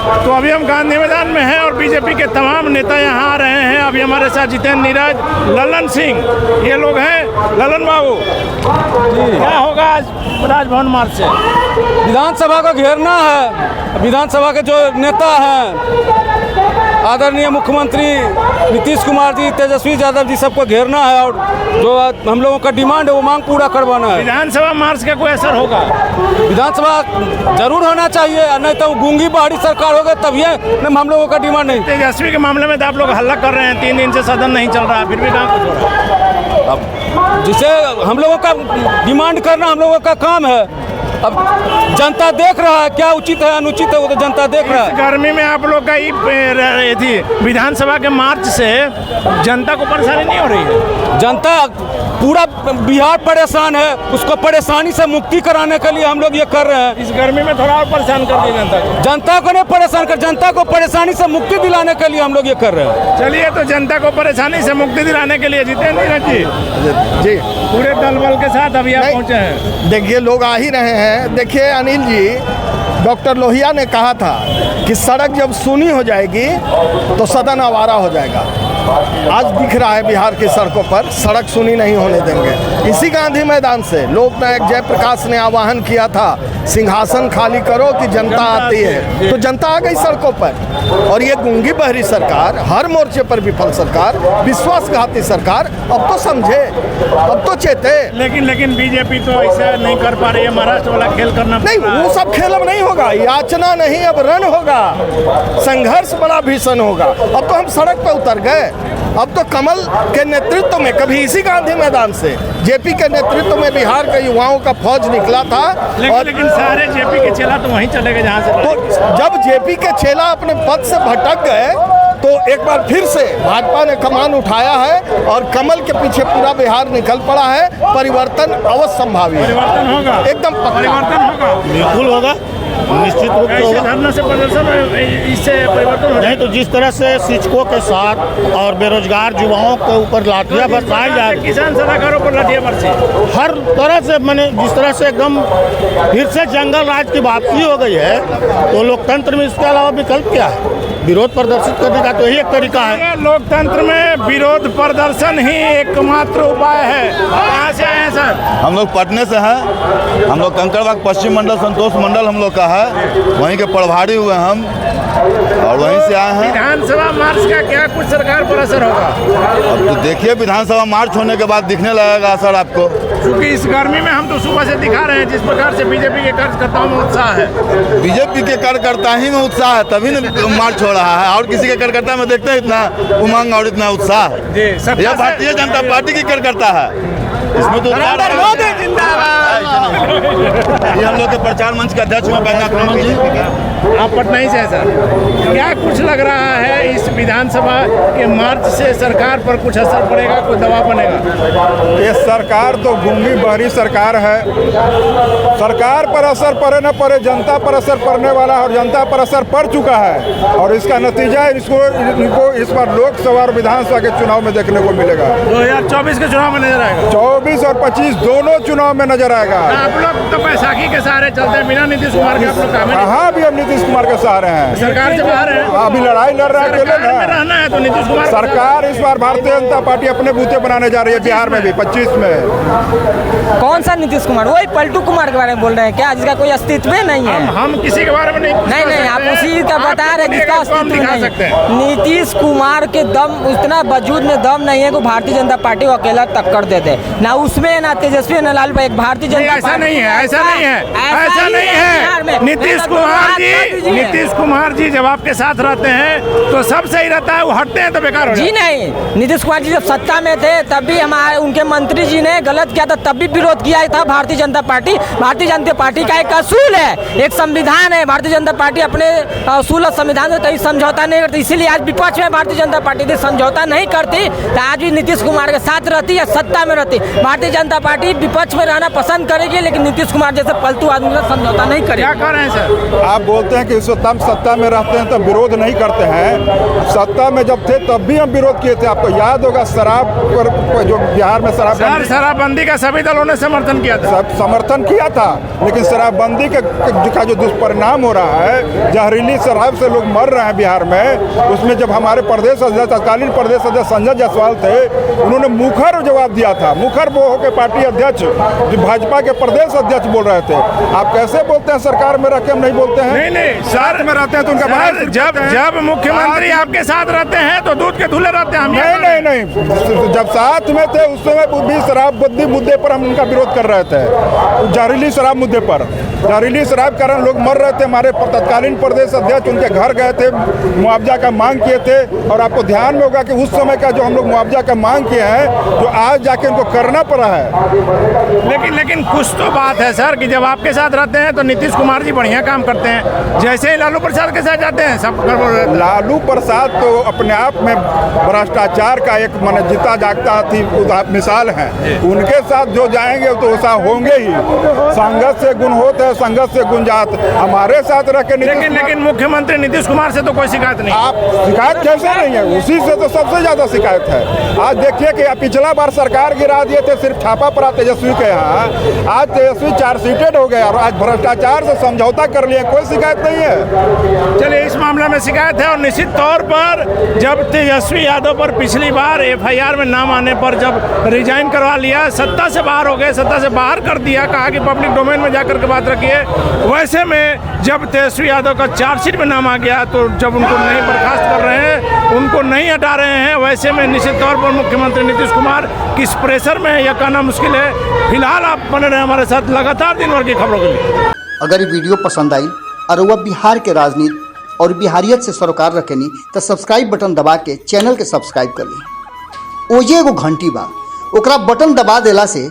तो अभी हम गांधी मैदान में हैं और बीजेपी के तमाम नेता यहाँ आ रहे हैं। अभी हमारे साथ जितेंद्र नीरज, ललन सिंह, ये लोग हैं। ललन बाबू, क्या होगा आज राजभवन मार्च से? विधानसभा को घेरना है। विधानसभा के जो नेता हैं, आदरणीय मुख्यमंत्री नीतीश कुमार जी, तेजस्वी यादव जी, सबको घेरना है और जो हम लोगों का डिमांड है वो मांग पूरा करवाना है। विधानसभा मार्च का कोई असर होगा? विधानसभा जरूर होना चाहिए, नहीं तो गूंगी पहाड़ी सरकार होगा तभी हम लोगों का डिमांड नहीं। तेजस्वी के मामले में तो आप लोग हल्ला कर रहे हैं, 3 दिन से सदन नहीं चल रहा, फिर भी कहाँ कुछ हो रहा है? अब जिसे हम लोगों का डिमांड करना हम लोगों का काम है। अब जनता देख रहा है क्या उचित है अनुचित है, वो तो जनता देख रहा है। गर्मी में आप लोग का ये थी विधानसभा के मार्च से जनता को परेशानी नहीं हो रही है? जनता पूरा बिहार परेशान है, उसको परेशानी से मुक्ति कराने के लिए हम लोग ये कर रहे हैं। इस गर्मी में थोड़ा और परेशान कर दिया जनता को? जनता को नहीं परेशान कर, जनता को परेशानी से मुक्ति दिलाने के लिए हम लोग ये कर रहे हैं। चलिए, तो जनता को परेशानी से मुक्ति दिलाने के लिए जितेंद्र नीरज जी पूरे दल बल के साथ अभी आप पहुँचे हैं। देखिए, लोग आ ही रहे हैं। देखिए अनिल जी, डॉक्टर लोहिया ने कहा था कि सड़क जब सूनी हो जाएगी तो सदन आवारा हो जाएगा। आज दिख रहा है बिहार की सड़कों पर सड़क सूनी नहीं होने देंगे। इसी गांधी मैदान से लोकनायक जयप्रकाश ने आह्वान किया था, सिंहासन खाली करो कि जनता आती है, तो जनता आ गई सड़कों पर। और ये गूंगी बहरी सरकार, हर मोर्चे पर विफल सरकार, विश्वासघाती सरकार, अब तो समझे, अब तो चेते। लेकिन बीजेपी तो ऐसा नहीं कर पा रही है, महाराष्ट्र वाला खेल करना नहीं, वो सब खेल अब नहीं होगा, याचना नहीं अब रण होगा, संघर्ष बड़ा भीषण होगा। अब तो हम सड़क पर उतर गए। अब तो कमल के नेतृत्व में, कभी इसी गांधी मैदान से जेपी के नेतृत्व में बिहार के युवाओं का फौज निकला था। लेकिन सारे जेपी के चेला तो वहीं चले गए जहां से। तो जब जेपी के चेला अपने पद से भटक गए तो एक बार फिर से भाजपा ने कमान उठाया है और कमल के पीछे पूरा बिहार निकल पड़ा है। परिवर्तन अवश्य संभावी है। परिवर्तन होगा, एकदम परिवर्तन होगा, बिल्कुल होगा, निश्चित रूप से होगा। धरना से प्रदर्शन इससे परिवर्तन हो नहीं तो जिस तरह से शिक्षकों के साथ और बेरोजगार युवाओं के ऊपर लाठियां बरसाई जा रही, किसान सलाहकारों पर लाठियां बरसी, हर तरह से मैंने जिस तरह से एकदम फिर से जंगल राज की वापसी हो गई है, तो लोकतंत्र में इसके अलावा विकल्प क्या है? विरोध प्रदर्शित करने का तो यही एक तरीका है। लोकतंत्र में विरोध प्रदर्शन ही एकमात्र उपाय है। कहाँ से आए हैं सर? हम लोग पटने से हैं। हम लोग कंकड़बाग पश्चिम मंडल संतोष मंडल हम लोग का है, वहीं के प्रभारी हुए हम और वहीं से आए हैं। विधानसभा मार्च का क्या कुछ सरकार पर असर होगा? अब तो देखिए, विधानसभा मार्च होने के बाद दिखने लगेगा असर आपको। क्योंकि इस गर्मी में हम तो सुबह से दिखा रहे हैं जिस प्रकार से बीजेपी के कार्यकर्ताओं में उत्साह है। बीजेपी के कार्यकर्ता ही में उत्साह है, तभी न मार्च हो रहा है। और किसी के कार्यकर्ता में देखते हैं इतना उमंग और इतना उत्साह? यह भारतीय जनता पार्टी की कार्यकर्ता है, इसमें तो ये हम लोग के प्रचार मंच के अध्यक्ष में बैंगाक्रमण जी। आप पटना ही से हैं सर, क्या कुछ लग रहा है इस विधानसभा के मार्च से सरकार पर कुछ असर पड़ेगा, कोई दबाव बनेगा? ये सरकार तो गूंगी बहरी सरकार है। सरकार पर असर पड़े न पड़े, जनता पर असर पड़ने वाला है और जनता पर असर पड़ चुका है और इसका नतीजा इनको इस बार लोकसभा और विधानसभा के चुनाव में देखने को मिलेगा। 2024 के चुनाव में नजर आएगा? 24 और 25 दोनों चुनाव में नजर आएगा। आप लोग तो बैसाखी के सहारे चलते हैं, बिना नीतीश कुमार के आप लोग काम कहाँ भी हम नीतीश कुमार के सहारे हैं। सरकार से बाहर है, अभी लड़ाई लड़ रहा है सरकार में रहना है तो नीतीश कुमार। सरकार इस बार भारतीय जनता पार्टी अपने बूते बनाने जा रही है, बिहार में भी 25 में। कौन सा नीतीश कुमार? वही पलटू कुमार के बारे में बोल रहे हैं क्या, जिसका कोई अस्तित्व नहीं है? हम किसी के बारे में नहीं, आप उसी का बता रहे हैं जिसका अस्तित्व नहीं। नीतीश कुमार के दम उतना वजूद में दम नहीं है कि भारतीय जनता पार्टी को अकेला टक्कर दे दे, ना उसमें ना तेजस्वी ना लालू। एक भारतीय जनता ऐसा नहीं है, ऐसा नहीं है, ऐसा नहीं है। नीतीश कुमार जी जब आपके साथ रहते हैं तो सब सही रहता है, वो हटते हैं तो बेकार हो जाता है। जी नहीं, नीतीश कुमार जी जब सत्ता में थे तब भी हमारे उनके मंत्री जी ने गलत किया था, तब भी विरोध किया था भारतीय जनता पार्टी। भारतीय जनता पार्टी का एक असूल है, एक संविधान है। भारतीय जनता पार्टी अपने असूल और संविधान से कहीं समझौता नहीं करती, इसीलिए आज विपक्ष में भारतीय जनता पार्टी यदि समझौता नहीं करती तो आज भी नीतीश कुमार के साथ रहती या सत्ता में रहती। भारतीय जनता पार्टी विपक्ष में रहना पसंद करेगी, लेकिन नीतीश कुमार जैसे पलतू आदमी से समझौता नहीं क्या करेगा। कर रहे हैं सर? आप बोलते हैं कि सत्ता में रहते हैं तो विरोध नहीं करते हैं। सत्ता में जब थे तब भी हम विरोध किए थे। आपको याद होगा शराब पर जो बिहार में सर शराबबंदी का सभी दलों ने समर्थन किया था। समर्थन किया था, लेकिन शराबबंदी का जो दुष्परिणाम हो रहा है, जहरीली शराब से लोग मर रहे हैं बिहार में, उसमें जब हमारे प्रदेश अध्यक्ष तत्कालीन प्रदेश अध्यक्ष संजय जायसवाल थे, उन्होंने मुखर जवाब दिया था। मुखर वो होकर पार्टी अध्यक्ष जो भाजपा के प्रदेश अध्यक्ष बोल रहे थे। आप कैसे बोलते हैं सरकार में रह के हम नहीं बोलते हैं? नहीं साथ में रहते हैं तो उनका जब मुख्यमंत्री आपके साथ रहते हैं तो दूध के धुले रहते हैं। नहीं, जब साथ में थे उस समय भी शराबबंदी मुद्दे पर हम उनका विरोध कर रहे थे। जहरीली शराब मुद्दे पर, जहरीली शराब के कारण लोग मर रहे थे। हमारे तत्कालीन प्रदेश अध्यक्ष उनके घर गए थे, मुआवजा का मांग किए थे। और आपको ध्यान में होगा कि उस समय का जो हम लोग मुआवजा का मांग किए हैं, जो आज जाके उनको करना पड़ा है। लेकिन कुछ तो बात है सर कि जब आपके साथ रहते हैं तो नीतीश कुमार जी बढ़िया काम करते हैं, जैसे ही लालू प्रसाद के साथ जाते हैं सब गड़बड़ रहता है। लालू प्रसाद तो अपने आप में भ्रष्टाचार का एक मन जीता जागता थी मिसाल है। उनके साथ जो जाएंगे तो ऐसा होंगे ही। संघर्ष से गुण होते हैं, संघर्ष से गुण जात। हमारे साथ रह के लेकिन मुख्यमंत्री नीतीश कुमार से तो कोई शिकायत नहीं। आप शिकायत कैसे नहीं है? उसी से तो सबसे ज्यादा शिकायत है। आज देखिए कि पिछला बार सरकार गिरा दिए थे सिर्फ छापा पड़ा तेजस्वी के यहाँ, आज तेजस्वी 4 सीटेड हो गया और आज भ्रष्टाचार से समझौता कर लिया, कोई शिकायत नहीं है। चलिए इस मामले में शिकायत है। और निश्चित तौर पर जब तेजस्वी यादव पर पिछली बार FIR में नाम आने पर जब रिजाइन करवा लिया, सत्ता से बाहर हो गए, सत्ता से बाहर कर दिया, कहा कि पब्लिक डोमेन में जाकर के बात रखिए। वैसे में जब तेजस्वी यादव का चार्जशीट में नाम आ गया तो जब उनको नहीं बर्खास्त कर रहे हैं, उनको नहीं हटा रहे हैं, वैसे में निश्चित तौर पर मुख्यमंत्री नीतीश कुमार किस प्रेशर में है यह कहना मुश्किल है। फिलहाल आप बने रहे हमारे साथ लगातार दिन भर की खबरों के लिए। अगर ये वीडियो पसंद आई और वह बिहार के राजनीति और बिहारियत से सरोकार रखेनी तो सब्सक्राइब बटन दबा के चैनल के सब्सक्राइब कर ली। ओजे एगो घंटी बा, ओकरा बटन दबा देला से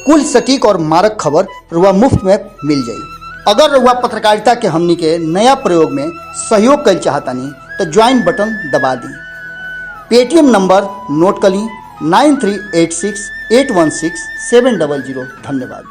कुल सटीक और मारक खबर रुआ मुफ्त में मिल जाई। अगर रुआ पत्रकारिता के हमनी के नया प्रयोग में सहयोग कर चाहतानी तो ज्वाइन बटन दबा दी। पेटीएम नंबर नोट कर ली 9386816700। धन्यवाद।